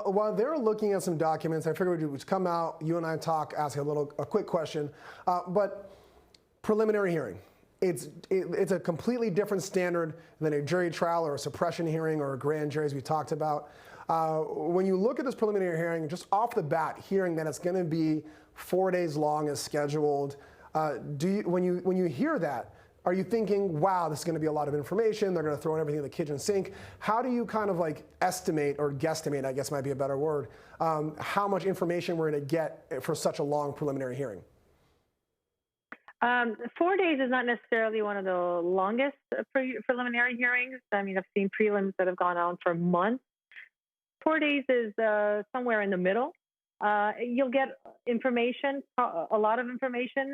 While they're looking at some documents, I figured we'd come out, you and I talk, ask a quick question. But preliminary hearing, it's a completely different standard than a jury trial or a suppression hearing or a grand jury, as we talked about. When you look at this preliminary hearing, just off the bat, hearing that it's going to be 4 days long as scheduled, when you hear that, are you thinking, wow, this is going to be a lot of information, they're going to throw in everything in the kitchen sink? How do you kind of like estimate or guesstimate, I guess might be a better word, how much information we're going to get for such a long preliminary hearing? 4 days is not necessarily one of the longest preliminary hearings. I mean, I've seen prelims that have gone on for months. 4 days is somewhere in the middle. You'll get information, a lot of information,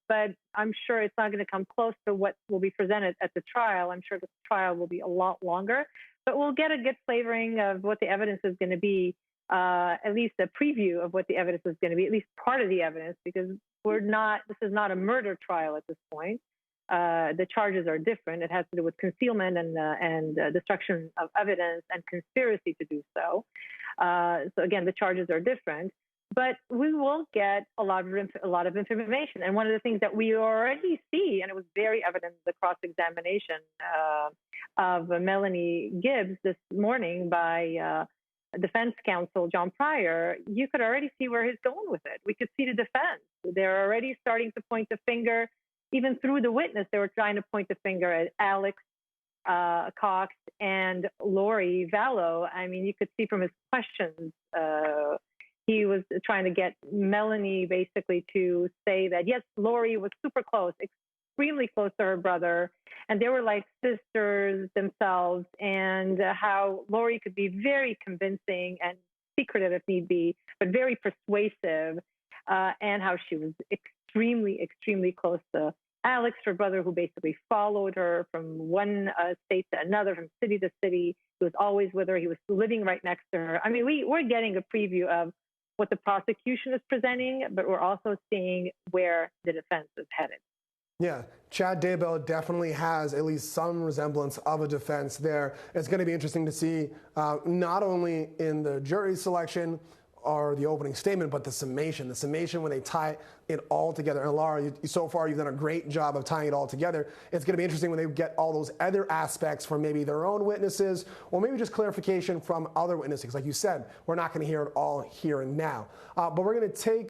but I'm sure it's not going to come close to what will be presented at the trial. I'm sure the trial will be a lot longer, but we'll get a good flavoring of what the evidence is going to be, at least a preview of what the evidence is going to be, at least part of the evidence, because this is not a murder trial at this point. The charges are different. It has to do with concealment and destruction of evidence and conspiracy to do so. So again, the charges are different, but we will get a lot of information. And one of the things that we already see, and it was very evident in the cross-examination of Melanie Gibbs this morning by defense counsel John Pryor, you could already see where he's going with it. We could see the defense. They're already starting to point the finger. Even through the witness, they were trying to point the finger at Alex Cox and Lori Vallow. I mean, you could see from his questions, he was trying to get Melanie basically to say that, yes, Lori was super close, extremely close to her brother, and they were like sisters themselves, and how Lori could be very convincing and secretive if need be, but very persuasive, and how she was extremely, extremely close to Alex, her brother, who basically followed her from one state to another, from city to city. He was always with her. He was living right next to her. I mean, we're getting a preview of what the prosecution is presenting, but we're also seeing where the defense is headed. Yeah, Chad Daybell definitely has at least some resemblance of a defense there. It's going to be interesting to see not only in the jury selection or the opening statement, but the summation when they tie it all together. And Lara, so far you've done a great job of tying it all together. It's going to be interesting when they get all those other aspects from maybe their own witnesses, or maybe just clarification from other witnesses. Like you said, we're not going to hear it all here and now. But we're going to take